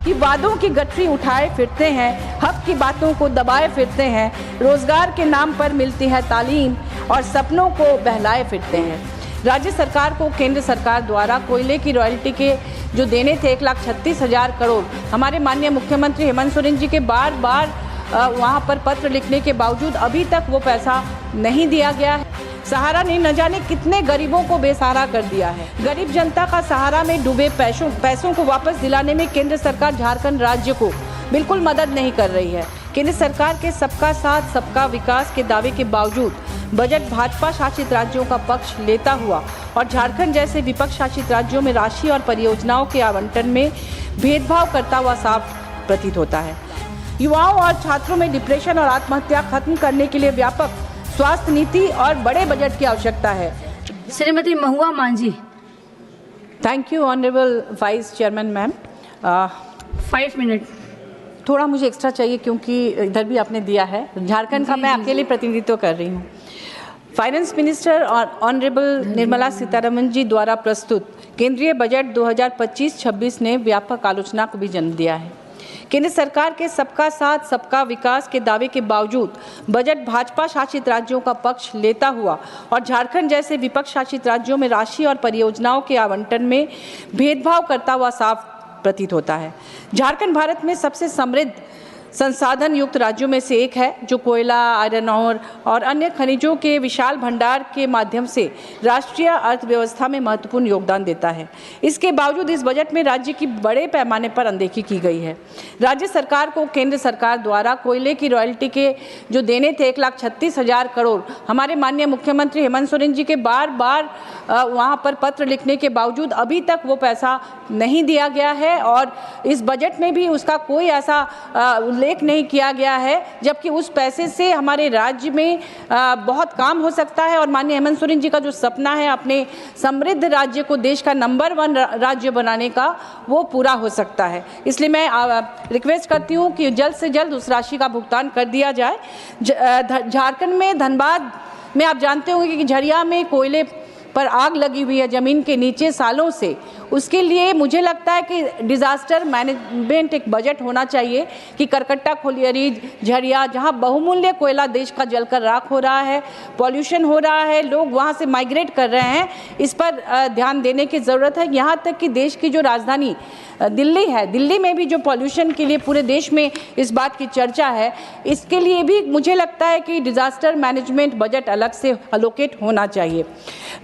कि वादों की गठरी उठाए फिरते हैं, हक की बातों को दबाए फिरते हैं, रोजगार के नाम पर मिलती है तालीम और सपनों को बहलाए फिरते हैं। राज्य सरकार को केंद्र सरकार द्वारा कोयले की रॉयल्टी के जो देने थे 1,36,000 करोड़, हमारे माननीय मुख्यमंत्री हेमंत सोरेन जी के बार बार वहां पर पत्र लिखने के बावजूद अभी तक वो पैसा नहीं दिया गया है। सहारा ने न जाने कितने गरीबों को बेसहारा कर दिया है। गरीब जनता का सहारा में डूबे पैसों को वापस दिलाने में केंद्र सरकार झारखंड राज्य को बिल्कुल मदद नहीं कर रही है। केंद्र सरकार के सबका साथ सबका विकास के दावे के बावजूद बजट भाजपा शासित राज्यों का पक्ष लेता हुआ और झारखंड जैसे विपक्ष शासित राज्यों में राशि और परियोजनाओं के आवंटन में भेदभाव करता हुआ साफ प्रतीत होता है। युवाओं और छात्रों में डिप्रेशन और आत्महत्या खत्म करने के लिए व्यापक स्वास्थ्य नीति और बड़े बजट की आवश्यकता है। Shrimati Mahua Manjhi. Thank you honourable vice chairman ma'am. 5 minute थोड़ा मुझे एक्स्ट्रा चाहिए क्योंकि इधर भी आपने दिया है। झारखंड का मैं अकेले प्रतिनिधित्व कर रही हूँ। फाइनेंस मिनिस्टर और ऑनरेबल निर्मला सीतारमण जी द्वारा प्रस्तुत केंद्रीय बजट 2025-26 ने व्यापक आलोचना को भी जन्म दिया है। केंद्र सरकार के सबका साथ सबका विकास के दावे के बावजूद बजट भाजपा शासित राज्यों का पक्ष लेता हुआ और झारखंड जैसे विपक्ष शासित राज्यों में राशि और परियोजनाओं के आवंटन में भेदभाव करता हुआ साफ प्रतीत होता है। झारखंड भारत में सबसे समृद्ध संसाधन युक्त राज्यों में से एक है, जो कोयला, आयरन ओर और अन्य खनिजों के विशाल भंडार के माध्यम से राष्ट्रीय अर्थव्यवस्था में महत्वपूर्ण योगदान देता है। इसके बावजूद इस बजट में राज्य की बड़े पैमाने पर अनदेखी की गई है। राज्य सरकार को केंद्र सरकार द्वारा कोयले की रॉयल्टी के जो देने थे 1,36,000 करोड़, हमारे माननीय मुख्यमंत्री हेमंत सोरेन जी के बार बार वहाँ पर पत्र लिखने के बावजूद अभी तक वो पैसा नहीं दिया गया है और इस बजट में भी उसका कोई ऐसा उल्लेख नहीं किया गया है, जबकि उस पैसे से हमारे राज्य में बहुत काम हो सकता है और माननीय हेमंत सोरेन जी का जो सपना है अपने समृद्ध राज्य को देश का नंबर 1 राज्य बनाने का, वो पूरा हो सकता है। इसलिए मैं रिक्वेस्ट करती हूँ कि जल्द से जल्द उस राशि का भुगतान कर दिया जाए। झारखंड में धनबाद में आप जानते होंगे कि झरिया में कोयले पर आग लगी हुई है ज़मीन के नीचे सालों से। उसके लिए मुझे लगता है कि डिज़ास्टर मैनेजमेंट एक बजट होना चाहिए कि करकट्टा, खोलियरी, झरिया, जहां बहुमूल्य कोयला देश का जलकर राख हो रहा है, पॉल्यूशन हो रहा है, लोग वहां से माइग्रेट कर रहे हैं, इस पर ध्यान देने की ज़रूरत है। यहाँ तक कि देश की जो राजधानी दिल्ली है, दिल्ली में भी जो पॉल्यूशन के लिए पूरे देश में इस बात की चर्चा है, इसके लिए भी मुझे लगता है कि डिज़ास्टर मैनेजमेंट बजट अलग से अलोकेट होना चाहिए।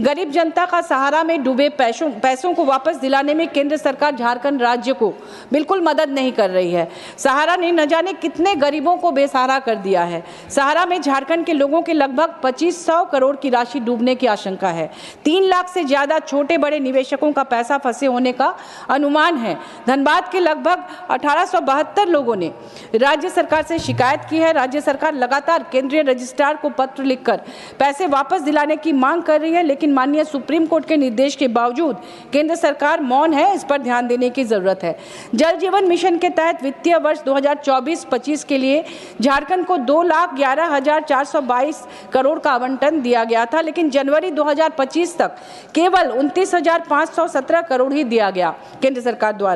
गरीब जनता का सहारा में डूबे पैसों को वापस दिलाने में केंद्र सरकार झारखंड राज्य को बिल्कुल मदद नहीं कर रही है। सहारा ने न जाने कितने गरीबों को बेसहारा कर दिया है। सहारा में झारखंड के लोगों के लगभग 2500 करोड़ की राशि डूबने की आशंका है। 3 लाख से ज़्यादा छोटे बड़े निवेशकों का पैसा फंसे होने का अनुमान है। धनबाद के लगभग 1872 लोगों ने राज्य सरकार से शिकायत की है। राज्य सरकार लगातार केंद्रीय रजिस्ट्रार को पत्र लिखकर पैसे वापस दिलाने की मांग कर रही है, लेकिन माननीय सुप्रीम कोर्ट के निर्देश के बावजूद केंद्र सरकार मौन है। इस पर ध्यान देने की जरूरत है। जल जीवन मिशन के तहत वित्तीय वर्ष 2024-25 के लिए झारखंड को 2,11,422 करोड़ का आवंटन दिया गया था, लेकिन जनवरी 2025 तक केवल 29,517 करोड़ ही दिया गया केंद्र सरकार द्वारा,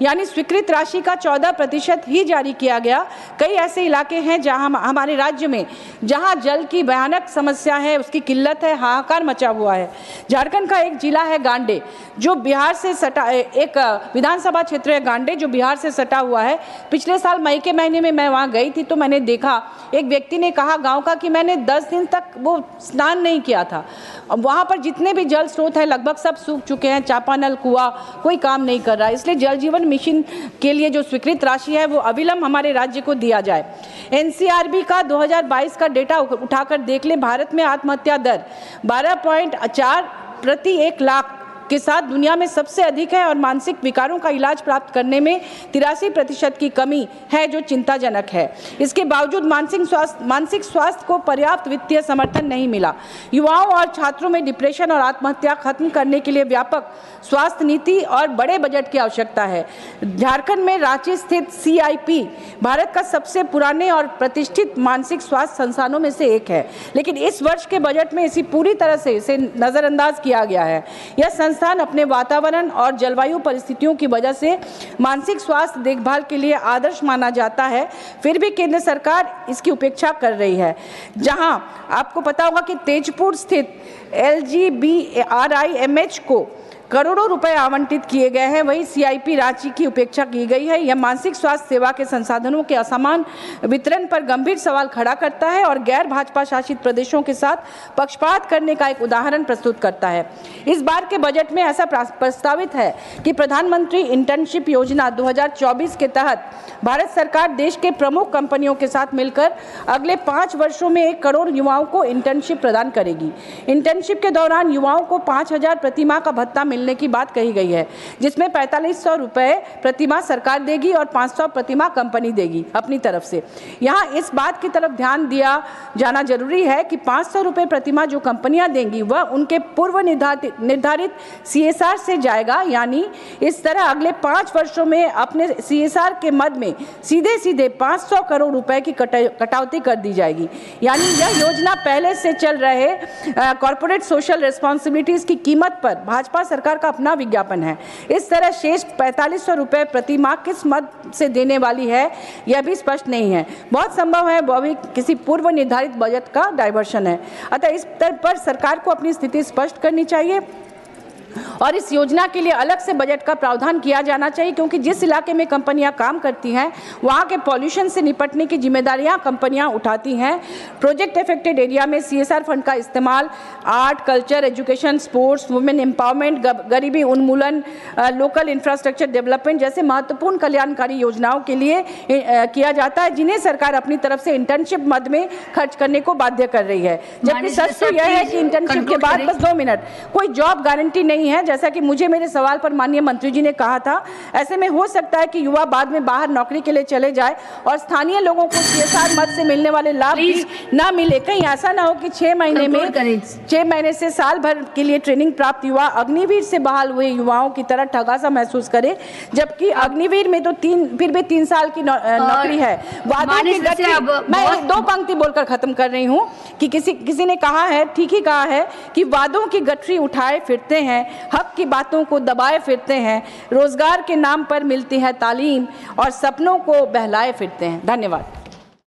यानी स्वीकृत राशि का 14% ही जारी किया गया। कई ऐसे इलाके हैं जहां हमारे राज्य में जहां जल की भयानक समस्या है, उसकी किल्लत है, हाहाकार मचा हुआ है। झारखंड का एक जिला है गांडे, जो बिहार से सटा, एक विधानसभा क्षेत्र है गांडे जो बिहार से सटा हुआ है। पिछले साल मई के महीने में मैं वहाँ गई थी तो मैंने देखा, एक व्यक्ति ने कहा गांव का कि मैंने 10 दिन तक वो स्नान नहीं किया था। अब वहाँ पर जितने भी जल स्रोत हैं लगभग सब सूख चुके हैं, चापानल, कुआं, कोई काम नहीं कर रहा है। इसलिए जल जीवन मिशन के लिए जो स्वीकृत राशि है वो अविलंब हमारे राज्य को दिया जाए। एनसीआरबी का 2022 का डेटा उठाकर देख लें, भारत में आत्महत्या दर 12.4 प्रति 1 लाख के साथ दुनिया में सबसे अधिक है और मानसिक विकारों का इलाज प्राप्त करने में 83% की कमी है, जो चिंताजनक है। इसके बावजूद मानसिक स्वास्थ्य को पर्याप्त वित्तीय समर्थन नहीं मिला। युवाओं और छात्रों में डिप्रेशन और आत्महत्या खत्म करने के लिए व्यापक स्वास्थ्य नीति और बड़े बजट की आवश्यकता है। झारखंड में रांची स्थित CIP भारत का सबसे पुराने और प्रतिष्ठित मानसिक स्वास्थ्य संस्थानों में से एक है, लेकिन इस वर्ष के बजट में इसे पूरी तरह से नजरअंदाज किया गया है। यह राजस्थान अपने वातावरण और जलवायु परिस्थितियों की वजह से मानसिक स्वास्थ्य देखभाल के लिए आदर्श माना जाता है, फिर भी केंद्र सरकार इसकी उपेक्षा कर रही है। जहां आपको पता होगा कि तेजपुर स्थित LGBRIMH को करोड़ों रुपए आवंटित किए गए हैं, वहीं CIP रांची की उपेक्षा की गई है। यह मानसिक स्वास्थ्य सेवा के संसाधनों के असमान वितरण पर गंभीर सवाल खड़ा करता है और गैर भाजपा शासित प्रदेशों के साथ पक्षपात करने का एक उदाहरण प्रस्तुत करता है। इस बार के बजट में ऐसा प्रस्तावित है कि प्रधानमंत्री इंटर्नशिप योजना 2024 के तहत भारत सरकार देश के प्रमुख कंपनियों के साथ मिलकर अगले 5 वर्षों में 1 करोड़ युवाओं को इंटर्नशिप प्रदान करेगी। इंटर्नशिप के दौरान युवाओं को 5,000 प्रतिमाह का भत्ता मिलने की बात कही गई है, जिसमें 4500 रुपए प्रतिमाह सरकार देगी और 500 प्रतिमाह कंपनी देगी अपनी तरफ से। यहाँ इस बात की तरफ ध्यान दिया जाना जरूरी है कि 500 रुपए प्रतिमाह जो कंपनियां देंगी वह उनके पूर्व निर्धारित CSR से जाएगा, यानी इस तरह अगले 5 वर्षों में अपने CSR के मद में सीधे 500 करोड़ रुपए की कटौती कर दी जाएगी। यानी यह योजना पहले से चल रहे कॉर्पोरेट सोशल रिस्पॉन्सिबिलिटीज की कीमत पर भाजपा सरकार का अपना विज्ञापन है। इस तरह शेष 4500 रुपए प्रति माह किस मद से देने वाली है, यह भी स्पष्ट नहीं है। बहुत संभव है वह भी किसी पूर्व निर्धारित बजट का डायवर्शन है। अतः इस स्तर पर सरकार को अपनी स्थिति स्पष्ट करनी चाहिए और इस योजना के लिए अलग से बजट का प्रावधान किया जाना चाहिए, क्योंकि जिस इलाके में कंपनियां काम करती हैं वहां के पॉल्यूशन से निपटने की जिम्मेदारियां कंपनियां उठाती हैं। प्रोजेक्ट अफेक्टेड एरिया में CSR फंड का इस्तेमाल art, culture, education, sports, women empowerment, गरीबी उन्मूलन, लोकल इंफ्रास्ट्रक्चर डेवलपमेंट जैसे महत्वपूर्ण कल्याणकारी योजनाओं के लिए किया जाता है, जिन्हें सरकार अपनी तरफ से इंटर्नशिप मद में खर्च करने को बाध्य कर रही है। जबकि सच तो यह है कि इंटर्नशिप के बाद बस 2 मिनट कोई जॉब गारंटी नहीं है, जैसा कि मुझे मेरे सवाल पर माननीय मंत्री जी ने कहा था। ऐसे में हो सकता है कि युवा बाद में बाहर नौकरी के लिए चले जाए और स्थानीय लोगों को CSR मद से मिलने वाले लाभ भी ना मिले। कहीं ऐसा ना हो कि 6 महीने से साल भर के लिए ट्रेनिंग प्राप्त युवा अग्निवीर से बहाल हुए युवाओं की तरह ठगा सा महसूस करे, जबकि अग्निवीर में तो फिर भी 3 साल की नौकरी है। वादों की गठरी, मैं 2 पंक्ति बोलकर खत्म कर रही हूँ कि किसी ने कहा है, ठीक ही कहा है, कि वादों की गठरी उठाए फिरते हैं, हक की बातों को दबाए फिरते हैं, रोजगार के नाम पर मिलती है तालीम और सपनों को बहलाए फिरते हैं। धन्यवाद।